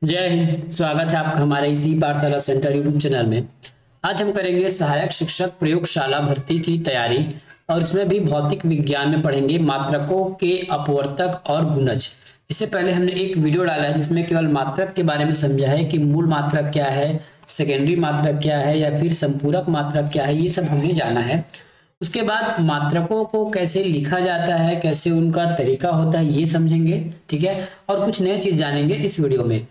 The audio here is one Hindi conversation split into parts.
जय हिंद। स्वागत है आपका हमारे इसी पाठशाला सेंटर यूट्यूब चैनल में। आज हम करेंगे सहायक शिक्षक प्रयोगशाला भर्ती की तैयारी और इसमें भी भौतिक विज्ञान में पढ़ेंगे मात्रकों के अपवर्तक और गुणज। इससे पहले हमने एक वीडियो डाला है जिसमें केवल मात्रक के बारे में समझा है कि मूल मात्रक क्या है, सेकेंडरी मात्रक क्या है या फिर संपूरक मात्रक क्या है, ये सब हमने जाना है। उसके बाद मात्रकों को कैसे लिखा जाता है, कैसे उनका तरीका होता है, ये समझेंगे। ठीक है, और कुछ नई चीज जानेंगे इस वीडियो में।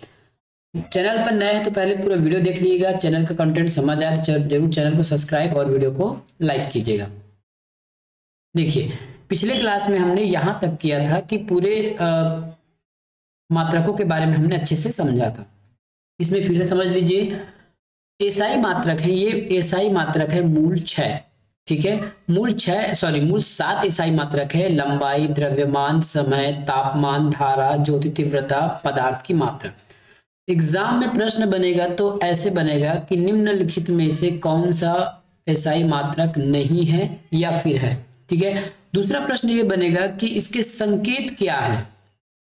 चैनल पर नए हैं तो पहले पूरा वीडियो देख लीजिएगा। चैनल का कंटेंट समझ आए तो जरूर चैनल को सब्सक्राइब और वीडियो को लाइक कीजिएगा। देखिए, पिछले क्लास में हमने यहाँ तक किया था कि पूरे मात्रकों के बारे में हमने अच्छे से समझा था। इसमें फिर से समझ लीजिए, एसआई मात्रक है, ये एसआई मात्रक है मूल 6। ठीक है, मूल 7 एसआई मात्रक है। लंबाई, द्रव्यमान, समय, तापमान, धारा, ज्योति तीव्रता, पदार्थ की मात्रा। एग्जाम में प्रश्न बनेगा तो ऐसे बनेगा कि निम्नलिखित में से कौन सा एसआई मात्रक नहीं है या फिर है। ठीक है, दूसरा प्रश्न ये बनेगा कि इसके संकेत क्या है।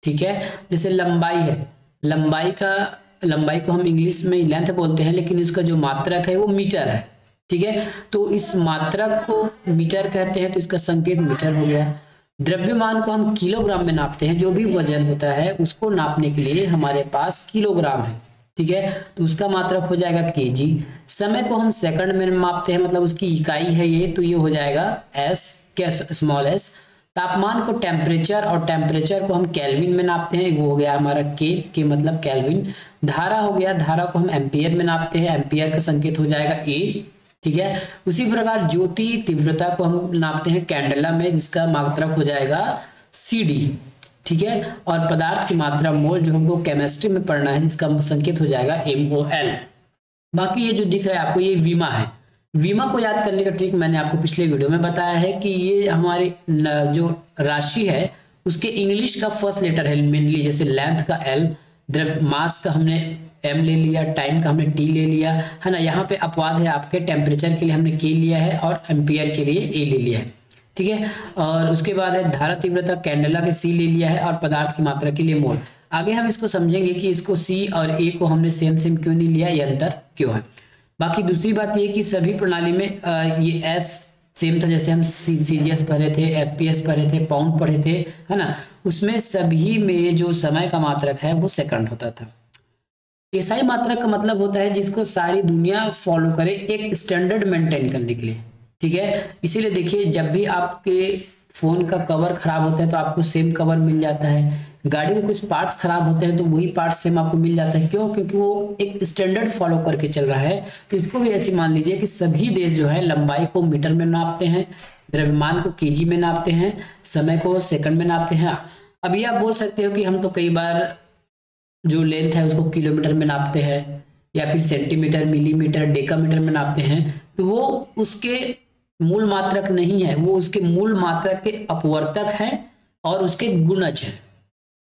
ठीक है, जैसे लंबाई है, लंबाई को हम इंग्लिश में लेंथ बोलते हैं, लेकिन इसका जो मात्रक है वो मीटर है। ठीक है, तो इस मात्रक को मीटर कहते हैं, तो इसका संकेत मीटर हो गया। द्रव्यमान को हम किलोग्राम में नापते हैं, जो भी वजन होता है उसको नापने के लिए हमारे पास किलोग्राम है। ठीक है, तो उसका मात्रक हो जाएगा केजी। समय को हम सेकंड में मापते हैं, मतलब उसकी इकाई है ये, तो ये हो जाएगा एस, क्या, स्मॉल एस। तापमान को टेम्परेचर, और टेम्परेचर को हम केल्विन में नापते हैं, वो हो गया हमारा के मतलब केल्विन। धारा हो गया, धारा को हम एम्पियर में नापते हैं, एम्पियर का संकेत हो जाएगा ए। ठीक है, उसी प्रकार ज्योति तीव्रता को हम नापते हैं कैंडेला में, जिसका मात्रक हो जाएगा CD। ठीक है, और पदार्थ की मात्रा मोल जो हमको केमिस्ट्री में पढ़ना है, जिसका संकेत हो जाएगा MOL। बाकी ये जो दिख रहा है आपको, ये वीमा है। वीमा को याद करने का ट्रिक मैंने आपको पिछले वीडियो में बताया है कि ये हमारी जो राशि है उसके इंग्लिश का फर्स्ट लेटर है मेनली, जैसे लेंथ का L, मास का हमने M ले लिया, टाइम का हमने T ले लिया, है ना। यहाँ पे अपवाद है आपके, टेम्परेचर के लिए हमने K लिया है और एम्पियर के लिए A ले लिया है। ठीक है, और उसके बाद है धारा तीव्रता, कैंडेला के C ले लिया है, और पदार्थ की मात्रा के लिए मोल। आगे हम इसको समझेंगे कि इसको C और A को हमने सेम सेम क्यों नहीं लिया, ये अंतर क्यों है। बाकी दूसरी बात ये कि सभी प्रणाली में ये S सेम था, जैसे हम सीजीएस पढ़े थे, एफपीएस पढ़े थे, पाउंड पढ़े थे, है ना। उसमें सभी में जो समय का मात्रक है वो सेकंड होता था। एसआई मात्रक का मतलब होता है जिसको सारी दुनिया फॉलो करे एक स्टैंडर्ड मेंटेन करने के लिए। ठीक है, इसीलिए देखिए, जब भी आपके फोन का कवर खराब होता है तो आपको सेम कवर मिल जाता है, गाड़ी के कुछ पार्ट्स खराब होते हैं तो वही पार्ट्स सेम आपको मिल जाता है। क्यों? क्योंकि वो एक स्टैंडर्ड फॉलो करके चल रहा है। तो इसको भी ऐसे मान लीजिए कि सभी देश जो है लंबाई को मीटर में नापते हैं, द्रव्यमान को केजी में नापते हैं, समय को सेकंड में नापते हैं। अभी आप बोल सकते हो कि हम तो कई बार जो लेंथ है उसको किलोमीटर में नापते हैं, या फिर सेंटीमीटर, मिलीमीटर, डेकामीटर में नापते हैं, तो वो उसके मूल मात्रक नहीं है, वो उसके मूल मात्रक के अपवर्तक है और उसके गुणज है।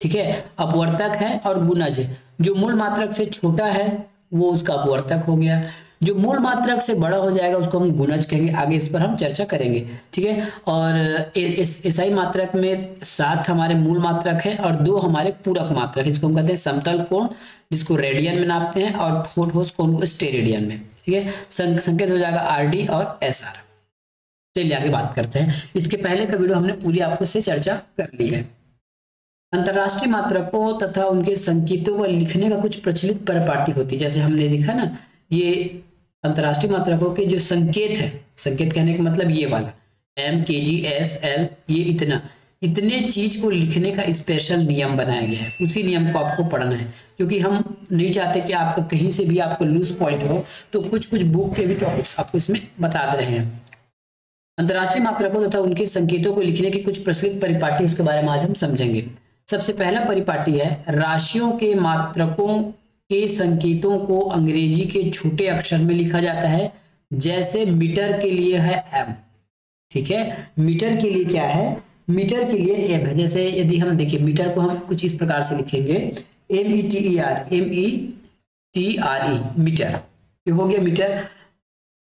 ठीक है, अपवर्तक है और गुणज है। जो मूल मात्रक से छोटा है वो उसका अपवर्तक हो गया, जो मूल मात्रक से बड़ा हो जाएगा उसको हम गुणज कहेंगे। आगे इस पर हम चर्चा करेंगे। ठीक है, और एसआई मात्रक में 7 हमारे मूल मात्रक है और 2 हमारे पूरक मात्रक है, जिसको हम कहते हैं समतल कोण, जिसको रेडियन में नापते हैं, और ठोस कोण को स्टेरेडियन में। ठीक है, संकेत हो जाएगा RD और SR। चलिए आगे बात करते हैं। इसके पहले का वीडियो हमने पूरी आपको से चर्चा कर ली है। अंतरराष्ट्रीय मात्रकों तथा उनके संकेतों को लिखने का कुछ प्रचलित परिपाटी होती है। जैसे हमने देखा ना, ये अंतरराष्ट्रीय मात्रकों के जो संकेत है, संकेत कहने का मतलब ये वाला M, KG, S, L, ये इतने चीज को लिखने का स्पेशल नियम बनाया गया है। उसी नियम को आपको पढ़ना है, क्योंकि हम नहीं चाहते कि आपका कहीं से भी आपको लूज पॉइंट हो, तो कुछ बुक के भी टॉपिक्स आपको इसमें बता दे रहे हैं। अंतरराष्ट्रीय मात्रकों तथा उनके संकेतों को लिखने की कुछ प्रचलित परिपाटी, उसके बारे में आज हम समझेंगे। सबसे पहला परिपाटी है, राशियों के मात्रकों के संकेतों को अंग्रेजी के छोटे अक्षर में लिखा जाता है। जैसे मीटर के लिए है M। ठीक है, मीटर के लिए क्या है, मीटर के लिए M है। जैसे यदि हम देखिए, मीटर को हम कुछ इस प्रकार से लिखेंगे, METR, मीटर। ये हो गया मीटर।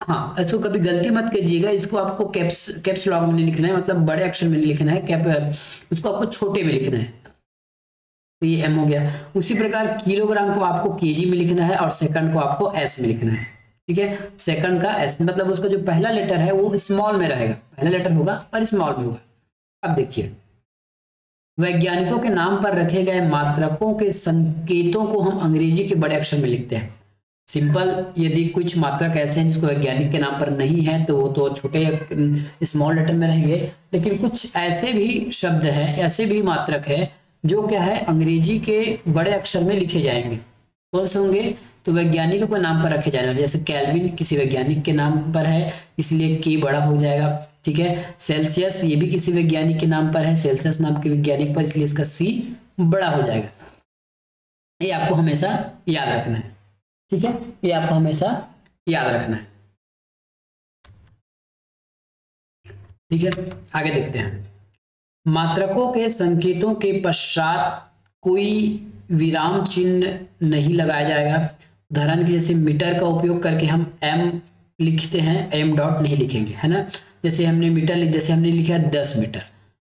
हाँ, अच्छा, कभी गलती मत कीजिएगा, इसको आपको कैप्स लॉक में लिखना है, मतलब बड़े अक्षर में लिखना है, उसको आपको छोटे में लिखना है। तो ये m हो गया। उसी प्रकार किलोग्राम को आपको केजी में लिखना है और सेकंड को आपको s में लिखना है, ठीक है। सेकंड का s मतलब उसका जो पहला लेटर है वो स्मॉल में रहेगा, पहला लेटर होगा और स्मॉल में होगा। अब देखिए, वैज्ञानिकों के नाम पर रखे गए मात्रकों के संकेतों को हम अंग्रेजी के बड़े अक्षर में लिखते हैं। सिंपल, यदि कुछ मात्रक ऐसे हैं जिसको वैज्ञानिक के नाम पर नहीं है तो वो तो छोटे स्मॉल लेटर में रहेंगे, लेकिन कुछ ऐसे भी शब्द हैं, ऐसे भी मात्रक है जो क्या है अंग्रेजी के बड़े अक्षर में लिखे जाएंगे। कौन से होंगे? तो वैज्ञानिकों के नाम पर रखे जाने वाले, जैसे केल्विन किसी वैज्ञानिक के नाम पर है इसलिए के बड़ा हो जाएगा, ठीक है। सेल्सियस ये भी किसी वैज्ञानिक के नाम पर है, सेल्सियस नाम के वैज्ञानिक पर, इसलिए इसका सी बड़ा हो जाएगा। ये आपको हमेशा याद रखना है, ठीक है, ये आपको हमेशा याद रखना है, ठीक है। आगे देखते हैं, मात्रकों के संकेतों के पश्चात कोई विराम चिन्ह नहीं लगाया जाएगा। उदाहरण के जैसे मीटर का उपयोग करके हम m लिखते हैं, m डॉट नहीं लिखेंगे, है ना। जैसे हमने मीटर जैसे हमने लिखा है 10 मीटर,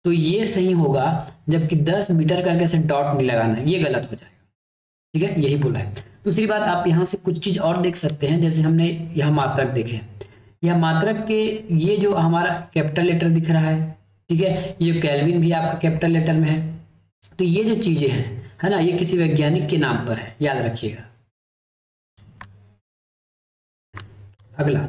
तो ये सही होगा, जबकि 10 मीटर करके ऐसे डॉट नहीं लगाना है, ये गलत हो जाएगा, ठीक है, यही बोला है। दूसरी बात, आप यहाँ से कुछ चीज और देख सकते हैं, जैसे हमने यहाँ मात्रक देखे, यह मात्रक के ये जो हमारा कैपिटल लेटर दिख रहा है, ठीक है, ये केल्विन भी आपका कैपिटल लेटर में है, तो ये जो चीजें हैं, है ना, ये किसी वैज्ञानिक के नाम पर है, याद रखिएगा। अगला,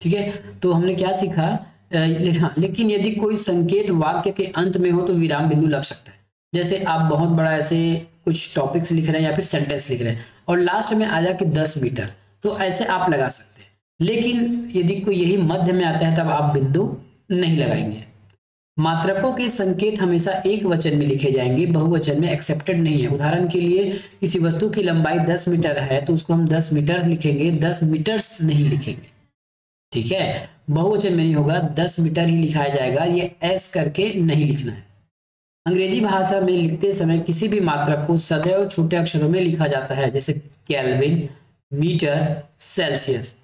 ठीक है, तो हमने क्या सीखा, लेकिन यदि कोई संकेत वाक्य के अंत में हो तो विराम बिंदु लग सकता है। जैसे आप बहुत बड़ा ऐसे कुछ टॉपिक्स लिख रहे हैं या फिर सेंटेंस लिख रहे हैं और लास्ट में आ जाके 10 मीटर, तो ऐसे आप लगा सकते हैं, लेकिन यदि कोई यही मध्य में आता है तब आप बिंदु नहीं लगाएंगे। मात्रकों के संकेत हमेशा एक वचन में लिखे जाएंगे, बहुवचन में एक्सेप्टेड नहीं है। उदाहरण के लिए, किसी वस्तु की लंबाई 10 मीटर है तो उसको हम 10 मीटर लिखेंगे, 10 मीटर्स नहीं लिखेंगे, ठीक है, बहुवचन में नहीं होगा, 10 मीटर ही लिखाया जाएगा, ये एस करके नहीं लिखना है। अंग्रेजी भाषा में लिखते समय किसी भी मात्रक को सदैव छोटे अक्षरों में लिखा जाता है, जैसे केल्विन, मीटर, सेल्सियस,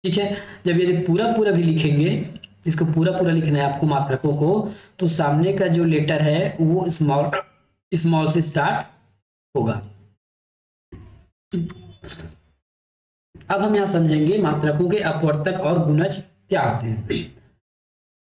ठीक है। जब यदि पूरा पूरा भी लिखेंगे, इसको पूरा पूरा लिखना है आपको मात्रकों को, तो सामने का जो लेटर है वो स्मॉल से स्टार्ट होगा। अब हम यहां समझेंगे मात्रकों के अपवर्तक और गुणज क्या होते हैं।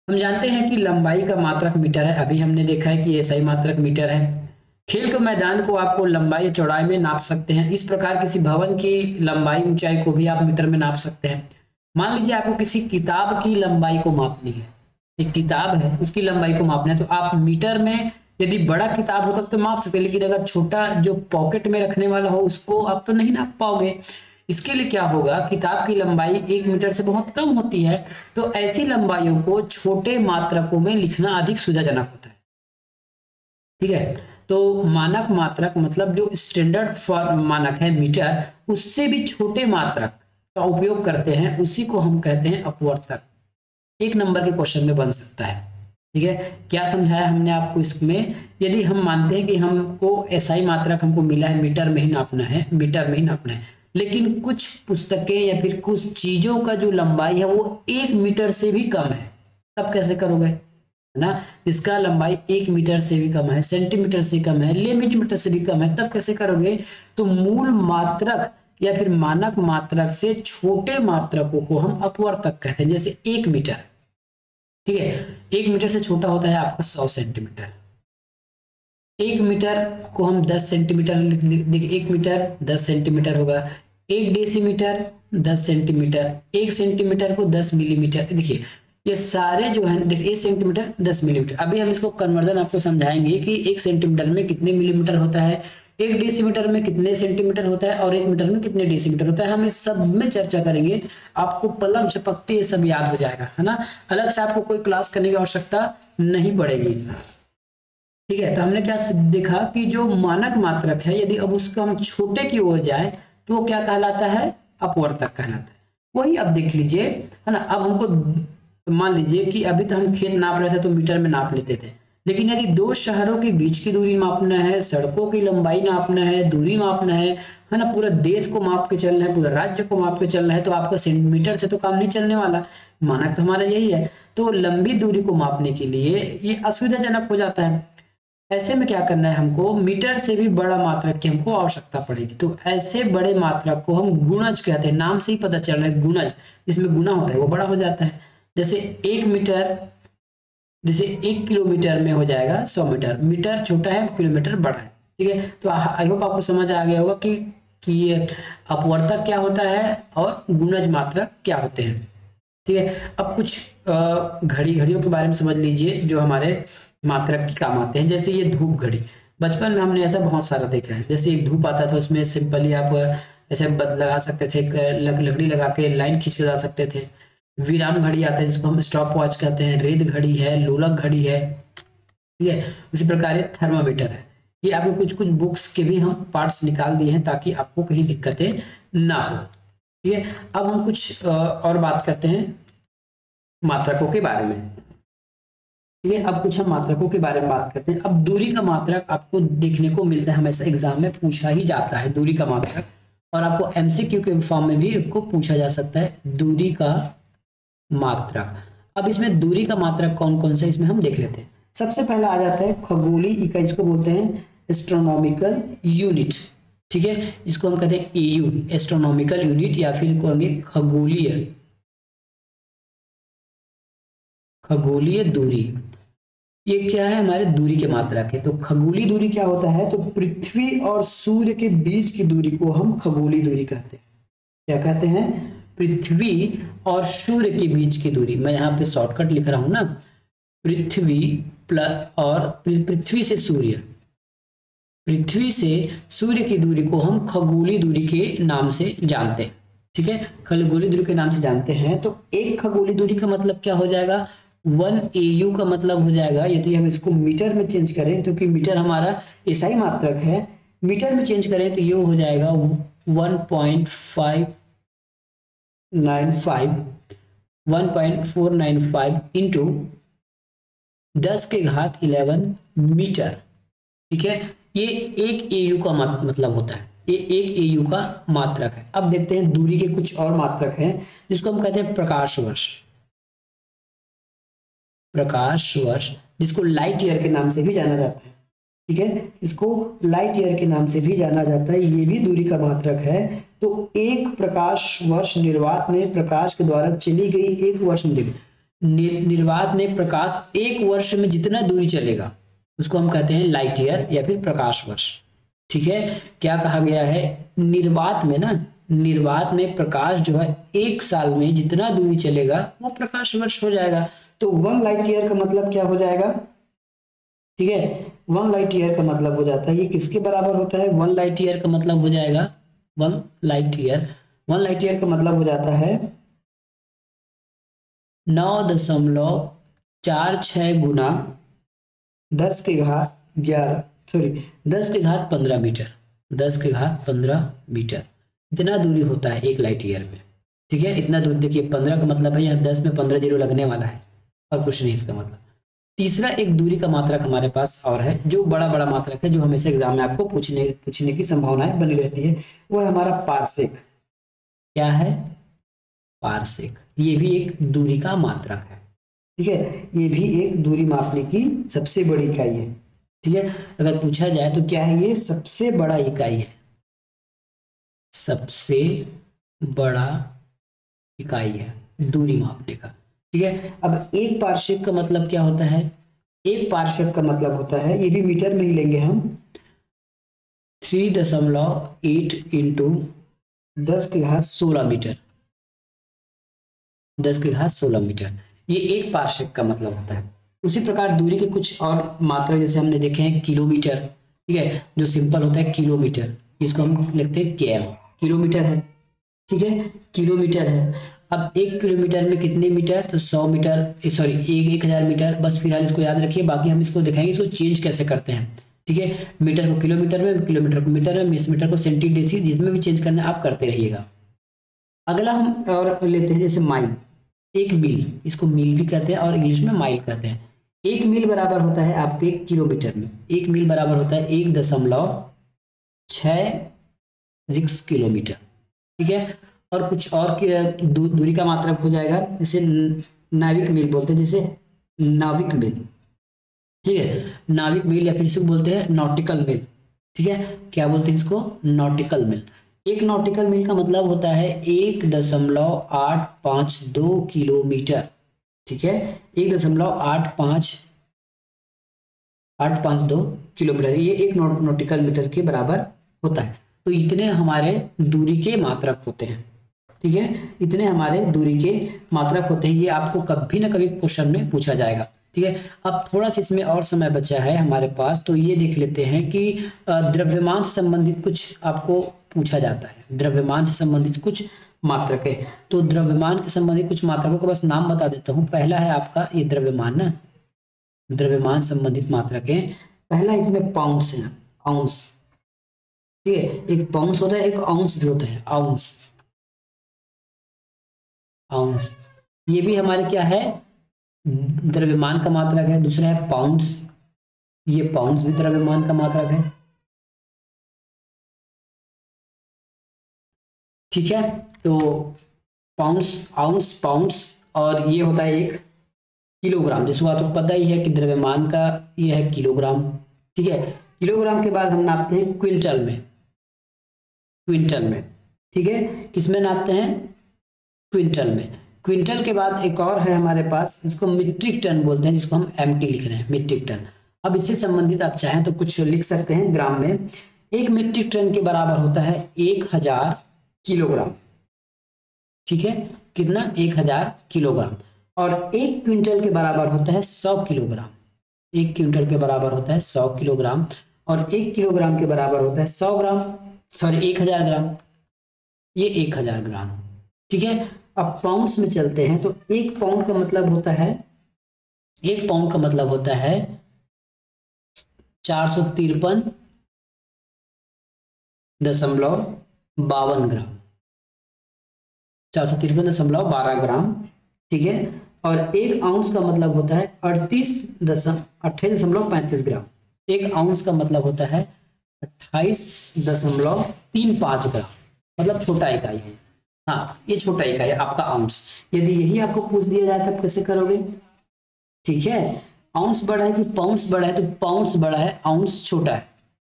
हम जानते हैं कि लंबाई का मात्रक मीटर है, अभी हमने देखा है कि एसआई मात्रक मीटर है। खेल के मैदान को आपको लंबाई चौड़ाई में नाप सकते हैं, इस प्रकार किसी भवन की लंबाई ऊंचाई को भी आप मीटर में नाप सकते हैं। मान लीजिए आपको किसी किताब की लंबाई को मापनी है, एक किताब है उसकी लंबाई को मापना है, तो आप मीटर में, यदि बड़ा किताब हो तब तो माप सकते हैं, लेकिन अगर छोटा जो पॉकेट में रखने वाला हो उसको आप तो नहीं नाप पाओगे। इसके लिए क्या होगा, किताब की लंबाई 1 मीटर से बहुत कम होती है, तो ऐसी लंबाइयों को छोटे मात्रकों में लिखना अधिक सुविधाजनक होता है, ठीक है। तो मानक मात्रक मतलब जो स्टैंडर्ड मानक है मीटर, उससे भी छोटे मात्रक का उपयोग करते हैं, उसी को हम कहते हैं अपवर्तक। 1 नंबर के क्वेश्चन में बन सकता है, ठीक है। क्या समझाया हमने आपको इसमें, यदि हम मानते हैं कि हमको एसआई मात्रक हमको मिला है, मीटर में ही नापना है, मीटर में ही नापना है, लेकिन कुछ पुस्तकें या फिर कुछ चीजों का जो लंबाई है वो 1 मीटर से भी कम है, तब कैसे करोगे, है ना। इसका लंबाई 1 मीटर से भी कम है, सेंटीमीटर से कम है, मिलीमीटर से भी कम है, तब कैसे करोगे। तो मूल मात्रक या फिर मानक मात्रक से छोटे मात्रकों को हम अपवर्तक कहते हैं। जैसे 1 मीटर, ठीक है, 1 मीटर से छोटा होता है आपका 100 सेंटीमीटर। 1 मीटर को हम 10 सेंटीमीटर लिख, 1 मीटर 10 सेंटीमीटर होगा। 1 डेसीमीटर 10 सेंटीमीटर, 1 सेंटीमीटर को 10 मिलीमीटर। देखिए ये सारे जो है, देखिए 1 सेंटीमीटर 10 मिलीमीटर। अभी हम इसको कन्वर्जन आपको समझाएंगे कि 1 सेंटीमीटर में कितने मिलीमीटर होता है, 1 डेसीमीटर में कितने सेंटीमीटर होता है और 1 मीटर में कितने डेसीमीटर होता है। हम इस सब में चर्चा करेंगे, आपको पलक झपकते ये सब याद हो जाएगा, है ना। अलग से आपको कोई क्लास करने की आवश्यकता नहीं पड़ेगी, ठीक है। तो हमने क्या देखा कि जो मानक मात्रक है, यदि अब उसको हम छोटे की ओर जाए तो वो क्या कहलाता है, अपवर्तक कहलाता है। वही अब देख लीजिए, है ना। अब हमको मान लीजिए कि अभी तो हम खेत नाप रहे थे तो मीटर में नाप लेते थे, लेकिन यदि 2 शहरों के बीच की दूरी मापना है, सड़कों की लंबाई नापना है, दूरी मापना है ना, पूरा देश को माप के चलना है, पूरा राज्य को माप के चलना है, तो आपका सेंटीमीटर से तो काम नहीं चलने वाला। मानक तो हमारा यही है। तो लंबी दूरी को मापने के लिए ये असुविधाजनक हो जाता है। ऐसे में क्या करना है, हमको मीटर से भी बड़ा मात्रक की हमको आवश्यकता पड़ेगी। तो ऐसे बड़े मात्रक को हम गुणज कहते हैं, नाम से ही पता चल रहा है गुणज, जिसमें गुना होता है वो बड़ा हो जाता है। जैसे 1 मीटर, जैसे 1 किलोमीटर में हो जाएगा 100 मीटर, मीटर छोटा है किलोमीटर बड़ा है, ठीक है। तो आई होप आपको समझ आ गया होगा कि ये अपवर्तक क्या होता है और गुणज मात्रक क्या होते हैं, ठीक है। अब कुछ घड़ियों के बारे में समझ लीजिए जो हमारे मात्रक की काम आते हैं। जैसे ये धूप घड़ी, बचपन में हमने ऐसा बहुत सारा देखा है। जैसे एक धूप आता था, उसमें सिंपली आप ऐसे लगा सकते थे, लकड़ी लगा के लाइन खींच के जा सकते थे। विराम घड़ी आता है जिसको हम स्टॉप वॉच कहते हैं, रेत घड़ी है, लोलक घड़ी है, ठीक है। उसी प्रकार थर्मामीटर है। ये आपको कुछ कुछ बुक्स के भी हम पार्ट्स निकाल दिए हैं ताकि आपको कहीं दिक्कतें ना हो, ठीक है। अब हम कुछ और बात करते हैं मात्रकों के बारे में, ठीक है। अब कुछ हम मात्रकों के बारे में बात करते हैं। अब दूरी का मात्रक आपको देखने को मिलता है, हमेशा एग्जाम में पूछा ही जाता है दूरी का मात्रक, और आपको एमसीक्यू के फॉर्म में भी आपको पूछा जा सकता है दूरी का मात्रक। अब इसमें दूरी का मात्रक कौन कौन सा इसमें हम देख लेते हैं। सबसे पहला आ जाता है खगोलीय इकाई, जिसको बोलते हैं एस्ट्रोनॉमिकल यूनिट, ठीक है। इसको हम कहते हैं एयू, एस्ट्रोनॉमिकल यूनिट, या फिर कहेंगे खगोलीय दूरी। ये क्या है, हमारे दूरी के मात्रक है। तो खगोलीय दूरी क्या होता है, तो पृथ्वी और सूर्य के बीच की दूरी को हम खगोलीय दूरी कहते हैं। क्या कहते हैं, पृथ्वी और सूर्य के बीच की दूरी। मैं यहाँ पे शॉर्टकट लिख रहा हूं ना, पृथ्वी और पृथ्वी से सूर्य की दूरी को हम खगोलीय दूरी के नाम से जानते हैं, ठीक है। खगोलीय दूरी के नाम से जानते हैं। तो एक खगोलीय दूरी का मतलब क्या हो जाएगा, 1 AU का मतलब हो जाएगा, यदि हम इसको मीटर में चेंज करें, क्योंकि मीटर हमारा एसआई मात्रक है, मीटर में चेंज करें तो ये हो जाएगा 1.495 इंटू 10⁻11 मीटर, ठीक है। ये 1 AU का मतलब होता है, ये 1 AU का मात्रक है। अब देखते हैं दूरी के कुछ और मात्रक हैं जिसको हम कहते हैं प्रकाश वर्ष, जिसको लाइट ईयर के नाम से भी जाना जाता है, ठीक है। इसको लाइट ईयर के नाम से भी जाना जाता है, ये भी दूरी का मात्रक है। तो एक प्रकाश वर्ष निर्वात में प्रकाश के द्वारा चली गई एक वर्ष में, देखिए निर्वात में प्रकाश एक वर्ष में जितना दूरी चलेगा उसको हम कहते हैं लाइट ईयर या फिर प्रकाश वर्ष, ठीक है। क्या कहा गया है, निर्वात में प्रकाश जो है एक साल में जितना दूरी चलेगा वो प्रकाश वर्ष हो जाएगा। तो 1 लाइट ईयर का मतलब क्या हो जाएगा, ठीक है। 1 लाइट ईयर का मतलब हो जाता है, ये किसके बराबर होता है, 1 लाइट ईयर का मतलब हो जाएगा 1 लाइट ईयर का मतलब हो जाता है 9.46 गुना 10⁻15 मीटर, 10⁻15 मीटर इतना दूरी होता है एक लाइट ईयर में, ठीक है। इतना दूरी, देखिए 15 का मतलब है यहाँ 10 में 15 जीरो लगने वाला है और कुछ नहीं इसका मतलब। तीसरा एक दूरी का मात्रक हमारे पास और है जो बड़ा मात्रक है, जो हमेशा एग्जाम में आपको पूछने की संभावनाएं बनी रहती है, वो है हमारा पारसेक। क्या है, पारसेक। ये भी एक दूरी का मात्रक है, ठीक है। ये भी एक दूरी मापने की सबसे बड़ी इकाई है, ठीक है। अगर पूछा जाए तो क्या है, ये सबसे बड़ा इकाई है, सबसे बड़ा इकाई है दूरी मापने का, ठीक है। अब एक पारसेक का मतलब क्या होता है, एक पारसेक का मतलब होता है, ये भी मीटर में ही लेंगे हम, 3.8 इंटू 10⁻16 मीटर, 10⁻16 मीटर, ये एक पारसेक का मतलब होता है। उसी प्रकार दूरी के कुछ और मात्रा जैसे हमने देखे हैं किलोमीटर, ठीक है, जो सिंपल होता है किलोमीटर, इसको हम लिखते हैं km, किलोमीटर है, ठीक है, किलोमीटर है। अब 1 किलोमीटर में कितने मीटर, तो 100 मीटर, सॉरी 1000 मीटर, बस फिलहाल इसको याद रखिए, बाकी हम इसको दिखाएंगे इसको चेंज कैसे करते हैं, ठीक है। मीटर को किलोमीटर में, किलोमीटर को मीटर में, मीटर को सेंटीडेसी, जिसमें भी चेंज करना आप करते रहिएगा। अगला हम और लेते हैं जैसे माइल, एक मील, इसको मील भी कहते हैं और इंग्लिश में माइल कहते हैं। 1 मील बराबर होता है आपके किलोमीटर में, 1 मील बराबर होता है 1.66 किलोमीटर, ठीक है। और कुछ और दूरी का मात्रक हो जाएगा, जैसे नाविक मील बोलते हैं, जैसे नाविक मील, ठीक है, नाविक मील या फिर इसको बोलते हैं नॉटिकल मील। ठीक है, क्या बोलते हैं इसको? नॉटिकल मील। एक नॉटिकल मील का मतलब होता है 1.852 किलोमीटर। ठीक है, 1.852 किलोमीटर, ये एक नॉटिकल मीटर के बराबर होता है। तो इतने हमारे दूरी के मात्रक होते हैं। ठीक है, इतने हमारे दूरी के मात्रक होते हैं। ये आपको कभी ना कभी क्वेश्चन में पूछा जाएगा। ठीक है, अब थोड़ा सा इसमें और समय बचा है हमारे पास, तो ये देख लेते हैं कि द्रव्यमान से संबंधित कुछ आपको पूछा जाता है। द्रव्यमान से संबंधित कुछ मात्रक है, तो द्रव्यमान के संबंधित कुछ मात्रकों का बस नाम बता देता हूँ। पहला है आपका ये द्रव्यमान ना, द्रव्यमान संबंधित मात्रक है। पहला इसमें पाउंड्स है, आउंस। ठीक है, एक पाउंड्स होता है, एक आउंस भी होता है, आउंस, आउंस। ये भी हमारे क्या है? द्रव्यमान का मात्रक है। दूसरा है पाउंड्स, ये पाउंड्स भी द्रव्यमान का मात्रक है। ठीक है, तो पाउंड्स, आउंस, पाउंड्स, और ये होता है एक किलोग्राम, जिसको आपको पता ही है कि द्रव्यमान का ये है किलोग्राम। ठीक है, किलोग्राम के बाद हम नापते हैं क्विंटल में, क्विंटल में। ठीक है, किसमें नापते हैं? क्विंटल में। क्विंटल के बाद एक और है हमारे पास, इसको मीट्रिक टन बोलते हैं, जिसको हम एमटी लिख रहे हैं, मीट्रिक टन। अब इससे संबंधित आप चाहें तो कुछ लिख सकते हैं ग्राम में। एक मीट्रिक टन के बराबर होता है 1000 किलोग्राम। ठीक है, कितना? 1000 किलोग्राम। और एक क्विंटल के बराबर होता है 100 किलोग्राम। एक क्विंटल के बराबर होता है 100 किलोग्राम, और एक किलोग्राम के बराबर होता है 100 ग्राम, सॉरी 1000 ग्राम, ये 1000 ग्राम। ठीक है, अब पाउंड्स में चलते हैं, तो एक पाउंड का मतलब होता है, एक पाउंड का मतलब होता है 453.52 ग्राम, 453.12 ग्राम। ठीक है, और एक आउंस का मतलब होता है 28.35 ग्राम। एक आउंस का मतलब होता है 28.35 ग्राम, मतलब छोटा इकाई है। हाँ, ये छोटा इकाई है आपका आउंस। यदि यही आपको पूछ दिया जाए तब कैसे करोगे? ठीक है, आउंस बड़ा है कि पाउंड्स बड़ा है? तो पाउंड्स बड़ा है, आउंस छोटा है।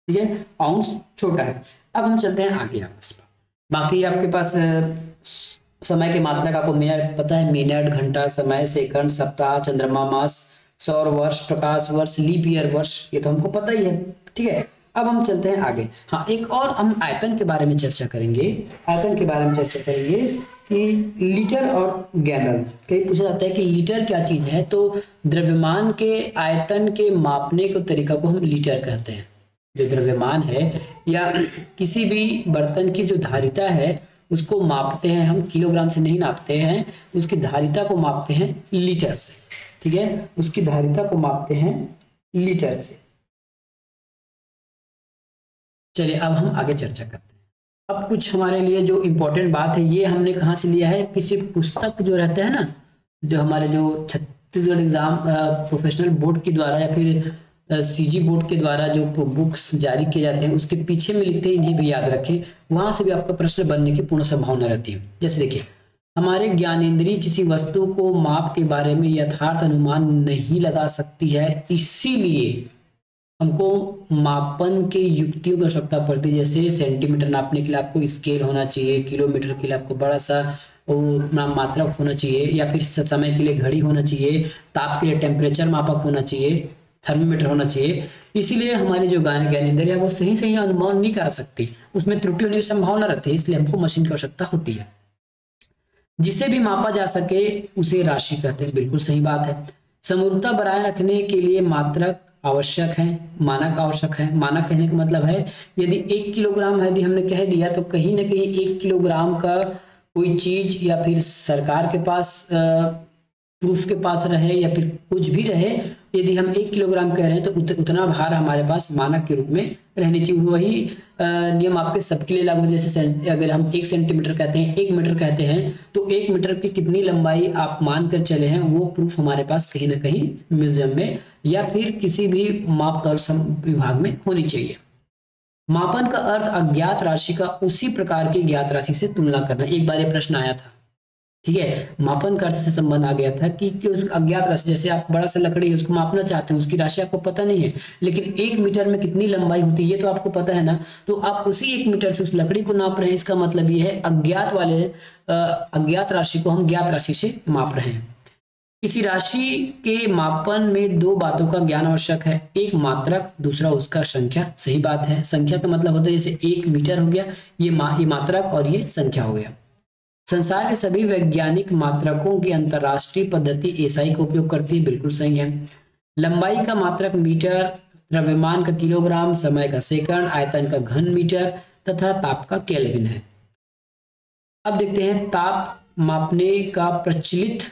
ठीक है, आउंस छोटा है। अब हम चलते हैं आगे आपके पास। बाकी आपके पास समय के मात्रक आपको मिनट पता है, मिनट, घंटा, समय, सेकंड, सप्ताह, चंद्रमा, मास, सौर वर्ष, प्रकाश वर्ष, लीप ईयर वर्ष, ये तो हमको पता ही है। ठीक है, अब हम चलते हैं आगे। हाँ, एक और हम आयतन के बारे में चर्चा करेंगे। आयतन के बारे में चर्चा करेंगे कि लीटर और गैलन। कहीं पूछा जाता है कि लीटर क्या चीज है, तो द्रव्यमान के आयतन के मापने के तरीका को हम लीटर कहते हैं। जो द्रव्यमान है या किसी भी बर्तन की जो धारिता है उसको मापते हैं हम, किलोग्राम से नहीं नापते हैं, उसकी धारिता को मापते हैं लीटर से। ठीक है, उसकी धारिता को मापते हैं लीटर से। चलिए अब हम आगे चर्चा करते हैं। अब कुछ हमारे लिए जो इम्पोर्टेंट बात है, ये हमने कहाँ से लिया है? किसी पुस्तक जो रहते हैं ना, जो हमारे जो छत्तीसगढ़ एग्जाम प्रोफेशनल बोर्ड के द्वारा या फिर सीजी बोर्ड के द्वारा जो बुक्स जारी किए जाते हैं, उसके पीछे में लिखते हैं, इन्हें भी याद रखें। वहां से भी आपका प्रश्न बनने की पूर्ण संभावना रहती है। जैसे देखिए, हमारे ज्ञानेंद्रिय किसी वस्तु को माप के बारे में यथार्थ अनुमान नहीं लगा सकती है, इसीलिए हमको मापन के युक्तियों की आवश्यकता पड़ती है। जैसे सेंटीमीटर नापने के लिए आपको स्केल होना चाहिए, किलोमीटर के लिए आपको बड़ा सा मात्रक होना चाहिए, या फिर समय के लिए घड़ी होना चाहिए, ताप के लिए टेम्परेचर मापक होना चाहिए, थर्मोमीटर होना चाहिए। इसीलिए हमारी जो ज्ञानेंद्रिय है वो सही सही अनुमान नहीं कर सकती, उसमें त्रुटि होने की संभावना रहती है, इसलिए हमको मशीन की आवश्यकता होती है। जिसे भी मापा जा सके उसे राशि कहते हैं, बिल्कुल सही बात है। समरूपता बनाए रखने के लिए मात्रक आवश्यक है, मानक आवश्यक है। मानक कहने का मतलब है, यदि 1 किलोग्राम यदि हमने कह दिया तो कहीं ना कहीं 1 किलोग्राम का कोई चीज या फिर सरकार के पास प्रूफ के पास रहे या फिर कुछ भी रहे, यदि हम 1 किलोग्राम कह रहे हैं तो उतना भार हमारे पास मानक के रूप में रहनी चाहिए। वही नियम आपके सबके लिए लागू है। जैसे अगर हम 1 सेंटीमीटर कहते हैं, 1 मीटर कहते हैं, तो 1 मीटर की कितनी लंबाई आप मान कर चले हैं, वो प्रूफ हमारे पास कहीं ना कहीं म्यूजियम में या फिर किसी भी माप तौल विभाग में होनी चाहिए। मापन का अर्थ अज्ञात राशि का उसी प्रकार की ज्ञात राशि से तुलना करना। एक बार ये प्रश्न आया था, ठीक है। मापन का अर्थ से संबंध आ गया था कि उस अज्ञात राशि, जैसे आप बड़ा सा लकड़ी है उसको मापना चाहते हैं, उसकी राशि आपको पता नहीं है, लेकिन 1 मीटर में कितनी लंबाई होती है ये तो आपको पता है ना, तो आप उसी 1 मीटर से उस लकड़ी को नाप रहे हैं। इसका मतलब ये है अज्ञात राशि को हम ज्ञात राशि से माप रहे हैं। किसी राशि के मापन में दो बातों का ज्ञान आवश्यक है, एक मात्रक, दूसरा उसका संख्या। सही बात है। संख्या का मतलब होता है जैसे 1 मीटर हो गया, ये मात्रक और ये संख्या हो गया। संसार के सभी वैज्ञानिक मात्रकों की अंतरराष्ट्रीय पद्धति एसआई का उपयोग करती है। बिल्कुल सही है। लंबाई का मात्रक मीटर, द्रव्यमान का किलोग्राम, समय का सेकंड, आयतन का घन मीटर तथा ताप का केल्विन है। अब देखते हैं ताप मापने का प्रचलित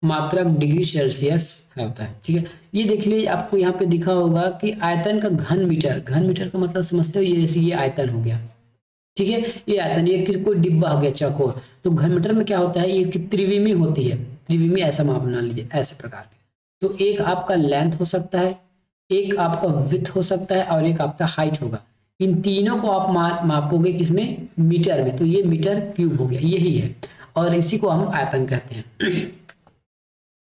मात्रक डिग्री सेल्सियस होता है। ठीक है, ये देख लीजिए, आपको यहाँ पे दिखा होगा कि आयतन का घन मीटर, घन मीटर का मतलब समझते हो, ये जैसे ये आयतन हो गया। ठीक है, ये आयतन, ये कोई डिब्बा हो गया चौकोर, तो घन मीटर में क्या होता है, ये इसकी त्रिविमी होती है। त्रिविमी ऐसा माप बना लीजिए, ऐसे प्रकार के। तो एक आपका लेंथ हो सकता है, एक आपका विड्थ हो सकता है और एक आपका हाइट होगा। इन तीनों को आप मापोगे किसमें, मीटर में, तो ये मीटर क्यूब हो गया, यही है, और इसी को हम आयतन कहते हैं।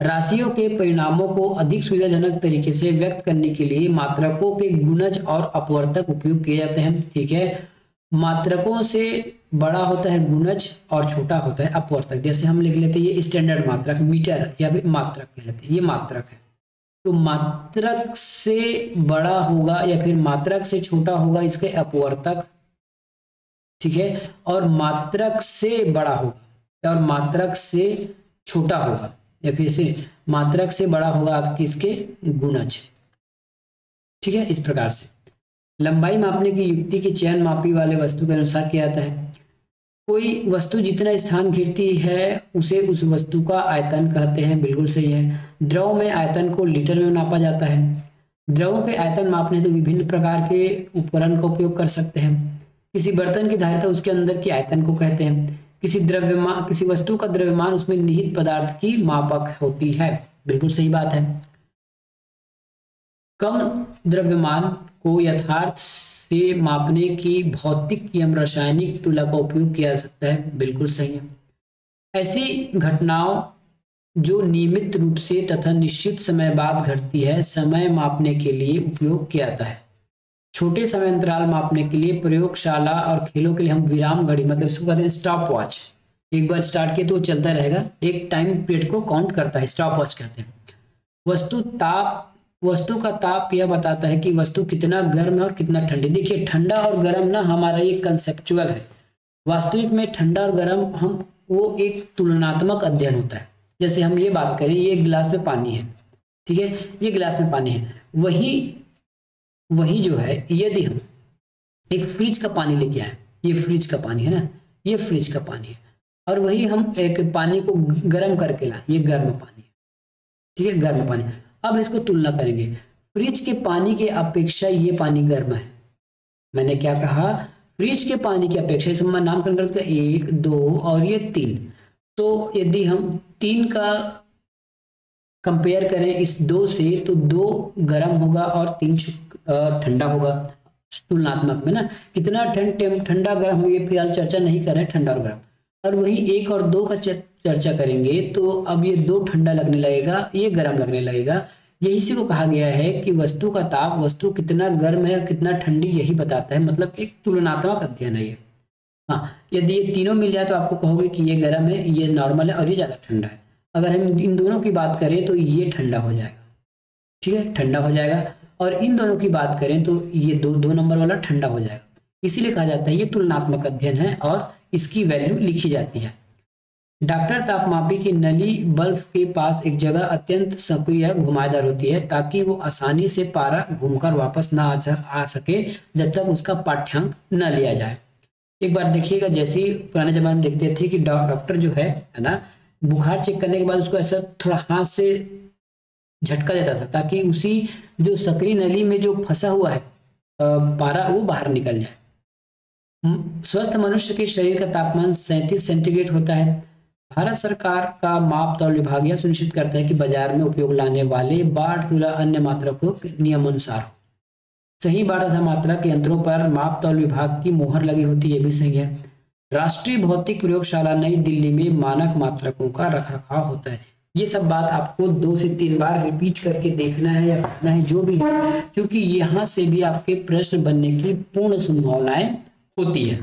राशियों के परिणामों को अधिक सुविधाजनक तरीके से व्यक्त करने के लिए मात्रकों के गुणज और अपवर्तक उपयोग किए जाते हैं। ठीक है, मात्रकों से बड़ा होता है गुणज और छोटा होता है अपवर्तक। जैसे हम लिख लेते हैं ये स्टैंडर्ड मात्रक मीटर या फिर मात्रक कह लेते हैं, ये मात्रक है। तो मात्रक से बड़ा होगा या फिर मात्रक से छोटा होगा इसके अपवर्तक। ठीक है, और मात्रक से बड़ा होगा और मात्रक से छोटा होगा या फिर मात्रक से बड़ा होगा आपकी इसके गुणज। ठीक है, इस प्रकार से लंबाई मापने की युक्ति की चयन मापी वाले वस्तु के अनुसार किया जाता है। कोई वस्तु जितना स्थान घेरती है उसे उस वस्तु का आयतन कहते हैं। बिल्कुल सही है। द्रव में आयतन को लीटर में नापा जाता है। द्रवों के आयतन मापने तो विभिन्न प्रकार के उपकरण का उपयोग कर सकते हैं। किसी बर्तन की धारिता उसके अंदर की आयतन को कहते हैं। किसी वस्तु का द्रव्यमान उसमें निहित पदार्थ की मापक होती है। बिल्कुल सही बात है। कम द्रव्यमान को यथार्थ से मापने की भौतिक एवं रासायनिक तुलना का उपयोग किया जा सकता है। बिल्कुल सही है। ऐसी घटनाओं जो नियमित रूप से तथा निश्चित समय बाद घटती है समय मापने के लिए उपयोग किया जाता है। छोटे समय अंतराल मापने के लिए प्रयोगशाला और खेलों के लिए हम विराम घड़ी, मतलब इसको कहते हैं स्टॉप वॉच, एक बार स्टार्ट किए तो चलता रहेगा, एक टाइम पीरियड को काउंट करता है, स्टॉप वॉच कहते हैं। वस्तु का ताप यह बताता है कि वस्तु कितना गर्म है और कितना ठंडी। देखिए ठंडा और गर्म ना हमारा ये कंसेप्चुअल है, वास्तविक में ठंडा और गर्म हम वो एक तुलनात्मक अध्ययन होता है। जैसे हम ये बात करें, ये गिलास में पानी है, ठीक है, ये गिलास में पानी है, वही जो है यदि हम एक फ्रिज का पानी लेके आए, ये फ्रिज का पानी है ना, ये फ्रिज का पानी है, और वही हम एक पानी को गर्म करके लाए, ये गर्म पानी है, ठीक है, गर्म पानी। अब इसको तुलना करेंगे, फ्रिज के पानी के अपेक्षा ये पानी गर्म है। मैंने क्या कहा, फ्रिज के पानी की अपेक्षा, इसमें मैं नामकरण करता हूं 1 2 और ये 3। तो यदि हम 3 का कंपेयर करें इस 2 से, तो 2 गर्म होगा और 3 ठंडा होगा तुलनात्मक में ना। कितना ठंडा गर्म हम ये फिलहाल चर्चा नहीं कर रहे, ठंडा और गर्म। और वही 1 और 2 का चर्चा करेंगे तो अब ये 2 ठंडा लगने लगेगा, ये गर्म लगने लगेगा। यही से को कहा गया है कि वस्तु का ताप वस्तु कितना गर्म है और कितना ठंडी यही बताता है, मतलब एक तुलनात्मक अध्ययन है ये। हाँ, यदि ये तीनों मिल जाए तो आपको कहोगे कि ये गर्म है, ये नॉर्मल है और ये ज़्यादा ठंडा है। अगर हम इन दोनों की बात करें तो ये ठंडा हो जाएगा, ठीक है, ठंडा हो जाएगा। और इन दोनों की बात करें तो ये 2 नंबर वाला ठंडा हो जाएगा। इसीलिए कहा जाता है ये तुलनात्मक अध्ययन है और इसकी वैल्यू लिखी जाती है। डॉक्टर तापमापी की नली बल्ब के पास एक जगह अत्यंत सक्रिय घुमाईदार होती है ताकि वो आसानी से पारा घूमकर वापस ना आ सके जब तक उसका पाठ्यांक न लिया जाए। एक बार देखिएगा, जैसे पुराने जमाने में देखते थे कि डॉक्टर जो है ना, बुखार चेक करने के बाद उसको ऐसा थोड़ा हाथ से झटका देता था ताकि उसी जो सक्रिय नली में जो फंसा हुआ है पारा वो बाहर निकल जाए। स्वस्थ मनुष्य के शरीर का तापमान 37 सेंटीग्रेड होता है। भारत सरकार का माप तौल विभाग यह सुनिश्चित करता है कि बाजार में उपयोग लाने वाले बाट तुला अन्य मात्रकों के नियमानुसार हो। सही बाट तथा मात्रक यंत्रों पर माप तौल विभाग की मोहर लगी होती है, ये भी सही है। राष्ट्रीय भौतिक प्रयोगशाला नई दिल्ली में मानक मात्रकों का रखरखाव होता है। ये सब बात आपको 2 से 3 बार रिपीट करके देखना है या पढ़ना है जो भी है, क्योंकि यहाँ से भी आपके प्रश्न बनने की पूर्ण संभावनाएं होती है।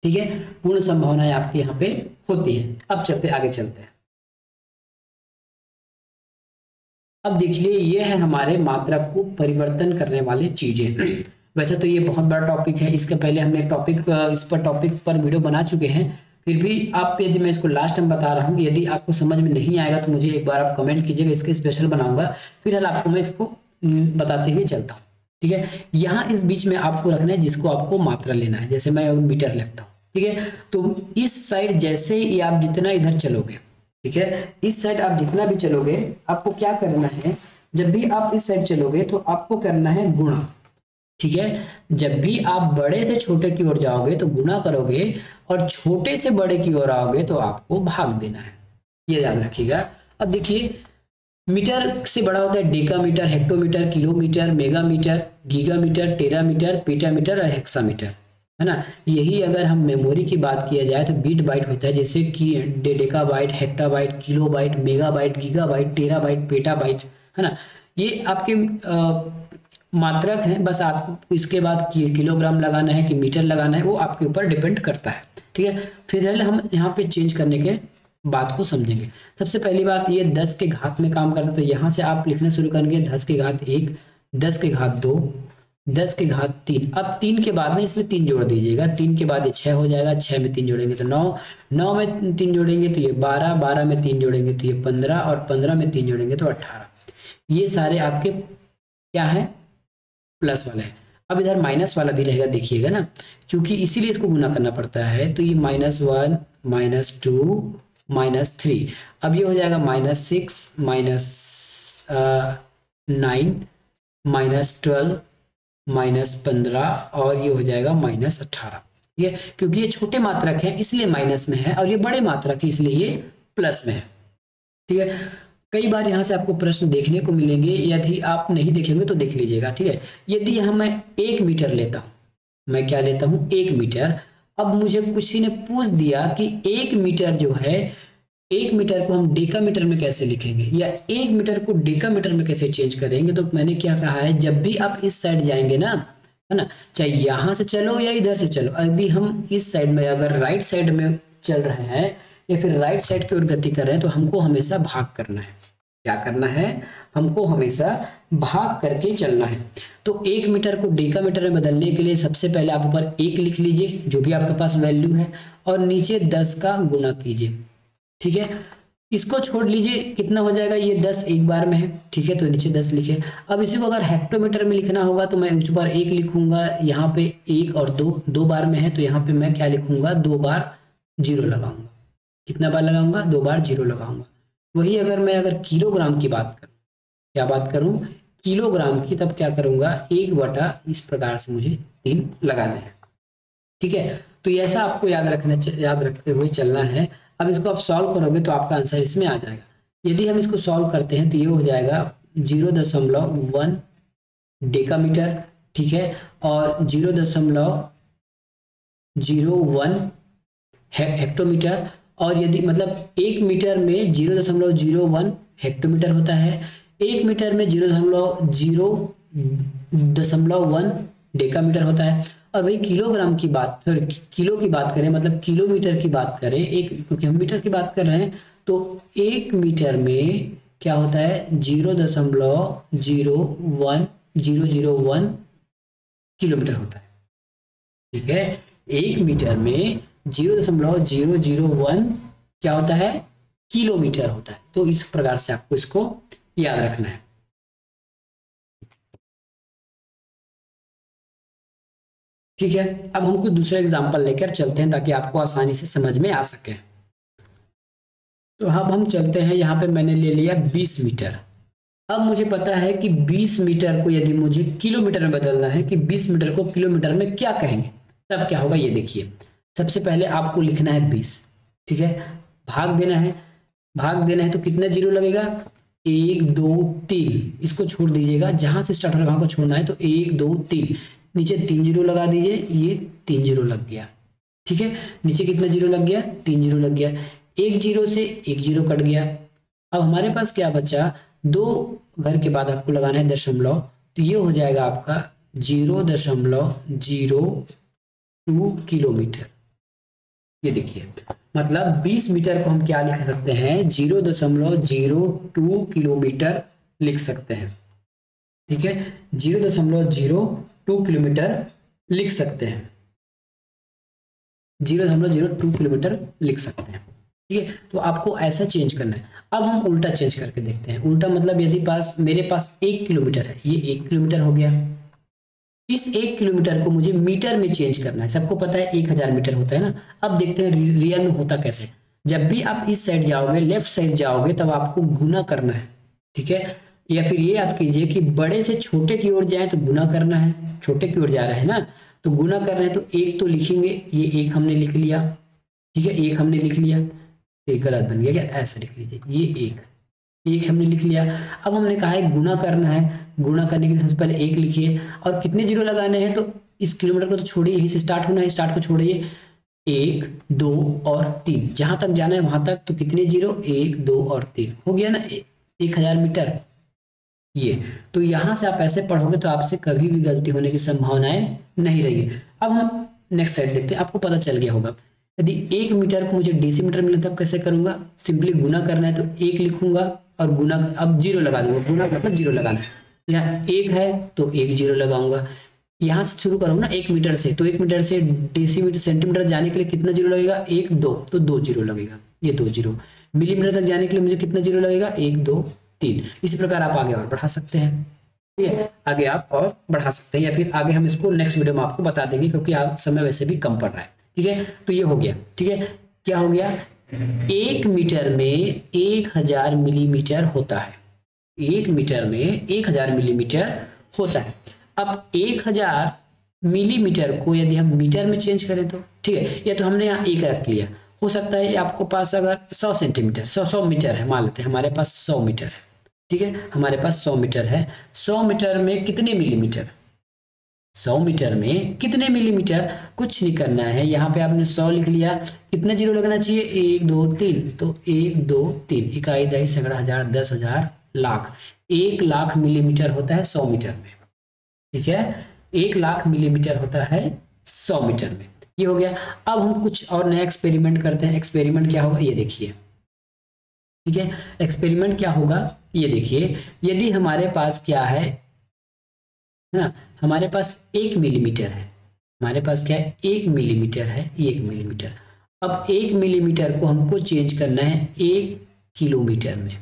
ठीक है, पूर्ण संभावनाएं आपके यहाँ पे होती है। अब आगे चलते हैं। अब देख लिए ये है हमारे मात्रक को परिवर्तन करने वाली चीजें। वैसे तो ये बहुत बड़ा टॉपिक है, इसके पहले हमने इस टॉपिक पर वीडियो बना चुके हैं, फिर भी आप यदि मैं इसको लास्ट टाइम बता रहा हूँ, यदि आपको समझ में नहीं आएगा तो मुझे एक बार आप कमेंट कीजिएगा, इसके स्पेशल बनाऊंगा। फिलहाल आपको मैं इसको बताते हुए चलता हूँ। ठीक है, यहाँ इस बीच में आपको रखना है जिसको आपको मात्रा लेना है। जैसे मैं मीटर लिखता हूँ, ठीक है, तो इस साइड जैसे ही आप जितना इधर चलोगे, ठीक है, इस साइड आप जितना भी चलोगे आपको क्या करना है, जब भी आप इस साइड चलोगे तो आपको करना है गुणा। ठीक है, जब भी आप बड़े से छोटे की ओर जाओगे तो गुणा करोगे, और छोटे से बड़े की ओर आओगे तो आपको भाग देना है, ये ध्यान रखिएगा। अब देखिए, मीटर से बड़ा होता है डेकामीटर, हेक्टोमीटर, किलोमीटर, मेगामीटर, गीगामीटर, टेरामीटर, पेटामीटर और हेक्सामीटर, है ना। यही अगर हम मेमोरी की बात किया जाए तो बीट बाइट होता है, जैसे कि decabyte, hectabyte, kilobyte, megabyte, gigabyte, terabyte, petabyte, है ना। ये आपके मात्रक हैं, बस आपको इसके बाद किलोग्राम लगाना है कि मीटर लगाना है वो आपके ऊपर डिपेंड करता है। ठीक है, फिर हम यहाँ पे चेंज करने के बात को समझेंगे। सबसे पहली बात, ये 10 के घात में काम करता है, तो यहाँ से आप लिखना शुरू करेंगे 10 के घात 1, 10 के घात 2, 10 के घात 3। अब 3 के बाद में इसमें 3 जोड़ दीजिएगा, 3 के बाद ये 6 हो जाएगा, 6 में 3 जोड़ेंगे तो 9, 9 में 3 जोड़ेंगे तो ये 12, 12 में 3 जोड़ेंगे तो ये 15, और 15 में 3 जोड़ेंगे तो 18। ये सारे आपके क्या है, प्लस वाले हैं। अब इधर माइनस वाला भी रहेगा, देखिएगा ना, क्योंकि इसीलिए इसको गुना करना पड़ता है। तो ये -1, -2, -3। अब ये हो जाएगा -6, -9, -12, -15, और ये हो जाएगा -18। ये क्योंकि ये छोटे मात्रक हैं इसलिए माइनस में है, और ये बड़े मात्रक है इसलिए ये प्लस में है। ठीक है, कई बार यहाँ से आपको प्रश्न देखने को मिलेंगे, यदि आप नहीं देखेंगे तो देख लीजिएगा। ठीक है, यदि यहाँ मैं 1 मीटर लेता हूँ, मैं क्या लेता हूँ 1 मीटर। अब मुझे किसी ने पूछ दिया कि 1 मीटर जो है, 1 मीटर को हम डेकामीटर में कैसे लिखेंगे, या 1 मीटर को डेकामीटर में कैसे चेंज करेंगे, तो मैंने क्या कहा है, जब भी आप इस साइड जाएंगे ना, है ना, चाहे यहाँ से चलो या इधर से चलो, यदि हम इस साइड में अगर राइट साइड में चल रहे हैं या फिर राइट साइड की ओर गति कर रहे हैं, तो हमको हमेशा भाग करना है। क्या करना है, हमको हमेशा भाग करके चलना है। तो 1 मीटर को डेकामीटर में बदलने के लिए सबसे पहले आप ऊपर 1 लिख लीजिए, जो भी आपके पास वैल्यू है, और नीचे 10 का गुणा कीजिए। ठीक है, इसको छोड़ लीजिए, कितना हो जाएगा, ये 10 एक बार में है। ठीक है, तो नीचे 10 लिखे। अब इसी को अगर हेक्टोमीटर में लिखना होगा तो मैं ऊपर 1 लिखूंगा, यहाँ पे 1 और 2 बार में है, तो यहाँ पे मैं क्या लिखूंगा, 2 बार 0 लगाऊंगा। कितना बार लगाऊंगा, 2 बार 0 लगाऊंगा। वही अगर मैं किलोग्राम की बात करूं, क्या बात करूं, किलोग्राम की, तब क्या करूंगा, 1 बटा इस प्रकार से मुझे 3 लगाना है। ठीक है, तो ऐसा आपको याद रखते हुए चलना है। अब इसको आप सॉल्व करोगे तो आपका आंसर इसमें आ जाएगा। यदि हम इसको सॉल्व करते हैं तो ये हो जाएगा 0.1 डेकामीटर। ठीक है, और 0.01 हेक्टोमीटर, और यदि मतलब 1 मीटर में 0.01 हेक्टोमीटर होता है, 1 मीटर में 0.01 डेकामीटर होता है। और वही किलोग्राम की बात, किलो की बात करें, मतलब किलोमीटर की बात करें, क्योंकि हम मीटर की बात कर रहे हैं, तो 1 मीटर में क्या होता है, 0.01001 किलोमीटर होता है। ठीक है, 1 मीटर में 0.001 क्या होता है, किलोमीटर होता है। तो इस प्रकार से आपको इसको याद रखना है। ठीक है, अब हम कुछ दूसरा एग्जांपल लेकर चलते हैं ताकि आपको आसानी से समझ में आ सके। तो अब हम चलते हैं, यहाँ पे मैंने ले लिया 20 मीटर। अब मुझे पता है कि 20 मीटर को यदि मुझे किलोमीटर में बदलना है, कि 20 मीटर को किलोमीटर में क्या कहेंगे, तब क्या होगा, ये देखिए। सबसे पहले आपको लिखना है 20। ठीक है, भाग देना है, तो कितना 0 लगेगा, 1 2 3, इसको छोड़ दीजिएगा, जहां से स्टार्ट हो रहा है वहां को छोड़ना है। तो 1 2 3, नीचे 3 0 लगा दीजिए, ये 3 0 लग गया। ठीक है, नीचे कितना जीरो लग गया, 3 जीरो लग गया, एक जीरो से एक जीरो कट गया। अब हमारे पास क्या बचा, 2 घर के बाद आपको लगाना है दशमलव, तो ये हो जाएगा आपका 0.02 किलोमीटर। ये देखिए, मतलब 20 मीटर को हम क्या लिख सकते हैं, 0.02 किलोमीटर लिख सकते हैं। ठीक है, 0.02 किलोमीटर लिख सकते हैं, 0.02 किलोमीटर लिख सकते हैं। ठीक है, तो आपको ऐसा चेंज करना है। अब हम उल्टा चेंज करके देखते हैं। उल्टा मतलब यदि मेरे पास 1 किलोमीटर है, ये 1 किलोमीटर हो गया, इस 1 किलोमीटर को मुझे मीटर में चेंज करना है। सबको पता है 1000 मीटर होता है ना। अब देखते हैं रियल में होता कैसे। जब भी आप इस साइड जाओगे, लेफ्ट साइड जाओगे, तब आपको गुना करना है। ठीक है, या फिर ये याद कीजिए कि बड़े से छोटे की ओर जाए तो गुना करना है, छोटे की ओर जा रहा है ना तो गुना कर रहे हैं, तो 1 तो लिखेंगे, ये 1 हमने लिख लिया। ठीक है, 1 हमने लिख लिया, ये गलत बन गया क्या, ऐसा लिख लीजिए, ये 1 हमने लिख लिया। अब हमने कहा है गुना करना है, गुणा करने के लिए सबसे पहले 1 लिखिए, और कितने जीरो लगाने हैं, तो इस किलोमीटर को तो छोड़िए, यहीं से स्टार्ट होना है, स्टार्ट को छोड़िए, 1 2 और 3, जहां तक जाना है वहां तक, तो कितने जीरो, 1 2 और 3 हो गया ना 1000 मीटर। ये तो यहां से आप ऐसे पढ़ोगे तो आपसे कभी भी गलती होने की संभावनाएं नहीं रहेगी। अब हम नेक्स्ट साइड देखते हैं, आपको पता चल गया होगा। यदि 1 मीटर को मुझे डेसीमीटर मिले तब कैसे करूंगा, सिंपली गुना करना है तो 1 लिखूंगा और गुना, अब जीरो लगा दूंगा, गुना मतलब जीरो लगाना है। यहाँ 1 है तो 1 जीरो लगाऊंगा। यहाँ से शुरू करूँ ना 1 मीटर से, तो 1 मीटर से डेसीमीटर सेंटीमीटर जाने के लिए कितना जीरो लगेगा, 1 2, तो 2 जीरो लगेगा, ये 2 जीरो। मिलीमीटर तक जाने के लिए मुझे कितना जीरो लगेगा, 1 2 3। इसी प्रकार आप आगे और बढ़ा सकते हैं। ठीक है, आगे आप और बढ़ा सकते हैं, या फिर आगे हम इसको नेक्स्ट वीडियो में आपको बता देंगे, क्योंकि आज समय वैसे भी कम पड़ रहा है। ठीक है, तो ये हो गया। ठीक है, क्या हो गया, 1 मीटर में 1000 मिलीमीटर होता है, 1 मीटर में 1000 मिलीमीटर होता है। अब 1000 मिलीमीटर को यदि हम मीटर में चेंज करें तो, ठीक है, या तो हमने यहाँ 1 रख लिया, हो सकता है आपको पास अगर 100 सेंटीमीटर 100 मीटर है, मान लेते हैं हमारे पास 100 मीटर है। ठीक है, हमारे पास 100 मीटर है, 100 मीटर में कितने मिलीमीटर, 100 मीटर में कितने मिलीमीटर, कुछ नहीं करना है। यहाँ पे आपने 100 लिख लिया, कितना जीरो लगना चाहिए, 1 2 3, तो 1 2 3, इकाई दही सैकड़ा हजार 10,000 लाख, 1 लाख मिलीमीटर होता है 100 मीटर में। ठीक है, 1 लाख मिलीमीटर होता है 100 मीटर में। ये हो गया। अब हम कुछ और नया एक्सपेरिमेंट करते हैं। एक्सपेरिमेंट क्या होगा, ये देखिए। ठीक है, एक्सपेरिमेंट क्या होगा, ये देखिए। यदि हमारे पास क्या है ना, हमारे पास 1 मिलीमीटर है, हमारे पास क्या है, 1 मिलीमीटर है, 1 मिलीमीटर। अब 1 मिलीमीटर को हमको चेंज करना है 1 किलोमीटर में।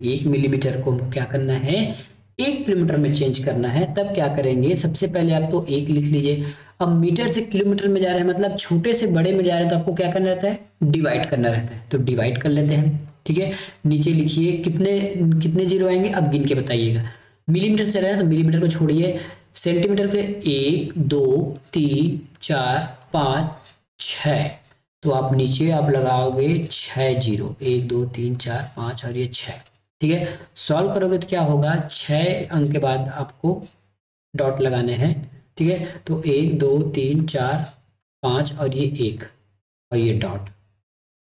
1 मिलीमीटर को हमको क्या करना है, 1 किलोमीटर में चेंज करना है। तब क्या करेंगे, सबसे पहले आप तो 1 लिख लीजिए। अब मीटर से किलोमीटर में जा रहे हैं, मतलब छोटे से बड़े में जा रहे हैं, तो आपको क्या करना रहता है, डिवाइड करना रहता है। तो डिवाइड कर लेते हैं। ठीक है, नीचे लिखिए, कितने कितने जीरो आएंगे, अब गिन के बताइएगा। मिलीमीटर से रहे हैं तो मिलीमीटर को छोड़िए, सेंटीमीटर के 1 2 3 4 5 6, तो आप नीचे आप लगाओगे 6 जीरो, 1 2 3 4 5 और ये 6। ठीक है, सॉल्व करोगे तो क्या होगा, 6 अंक के बाद आपको डॉट लगाने हैं। ठीक है, तो 1 2 3 4 5 और ये 1 और ये डॉट।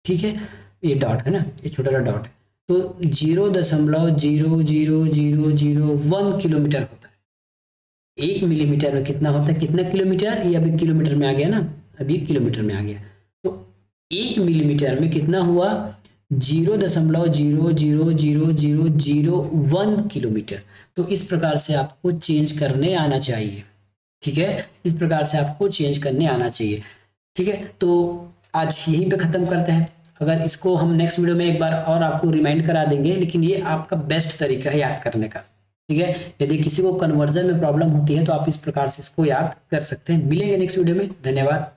ठीक है, ये डॉट है ना, ये छोटा सा डॉट है, तो 0.00001 किलोमीटर होता है। 1 मिलीमीटर में कितना होता है, कितना किलोमीटर, ये अभी किलोमीटर में आ गया ना, अभी किलोमीटर में आ गया। तो 1 मिलीमीटर में कितना हुआ, 0.0000001 किलोमीटर। तो इस प्रकार से आपको चेंज करने आना चाहिए। ठीक है, इस प्रकार से आपको चेंज करने आना चाहिए। ठीक है, तो आज यहीं पे ख़त्म करते हैं। अगर इसको हम नेक्स्ट वीडियो में एक बार और आपको रिमाइंड करा देंगे, लेकिन ये आपका बेस्ट तरीका है याद करने का। ठीक है, यदि किसी को कन्वर्जन में प्रॉब्लम होती है तो आप इस प्रकार से इसको याद कर सकते हैं। मिलेंगे नेक्स्ट वीडियो में, धन्यवाद।